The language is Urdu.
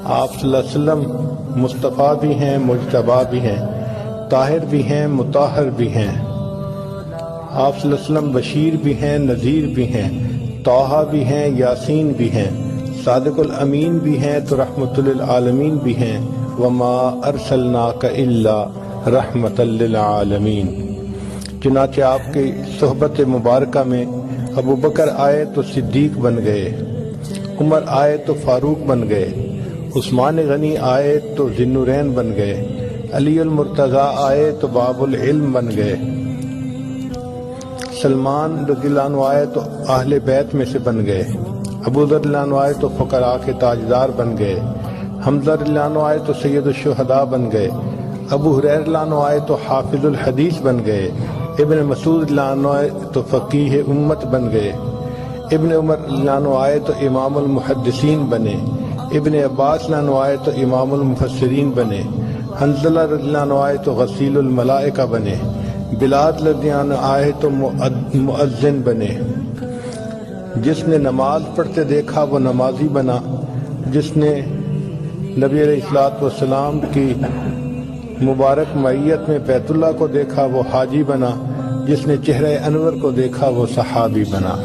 آپ صلی اللہ علیہ وسلم مصطفیٰ بھی ہیں، مجتبیٰ بھی ہیں، طاہر بھی ہیں، مطہر بھی ہیں۔ آپ صلی اللہ علیہ وسلم بشیر بھی ہیں، نذیر بھی ہیں، طٰہٰ بھی ہیں، یاسین بھی ہیں، صادق الامین بھی ہیں تو رحمت للعالمین بھی ہیں۔ وما ارسلناک الا رحمت للعالمین۔ چنانچہ آپ کی صحبت مبارکہ میں ابو بکر آئے تو صدیق بن گئے، عمر آئے تو فاروق بن گئے، عثمان غنی آئے تو ذی النورین بن گئے، علی المرتضیٰ آئے تو باب العلم بن گئے، سلمان رضی اللہ عنہ آئے تو اہل بیت میں سے بن گئے، ابو ذر رضی اللہ عنہ آئے تو فقراء کے تاجدار بن گئے، حمزہ رضی اللہ عنہ آئے تو سید الشہداء بن گئے، ابو ہریرہ رضی اللہ عنہ آئے تو حافظ الحدیث بن گئے، ابن مسعود رضی اللہ عنہ آئے تو فقیہ امت بن گئے، ابن عمر رضی اللہ عنہ آئے تو امام المحدثین بنے، ابن عباس رضی اللہ عنہ آئے تو امام المفسرین بنے، حنظلہ رضی اللہ عنہ آئے تو غسیل الملائکہ بنے، بلال رضی اللہ عنہ آئے تو مؤذن بنے۔ جس نے نماز پڑھتے دیکھا وہ نمازی بنا، جس نے نبی علیہ السلام کی مبارک معیت میں بیت اللہ کو دیکھا وہ حاجی بنا، جس نے چہرہ انور کو دیکھا وہ صحابی بنا۔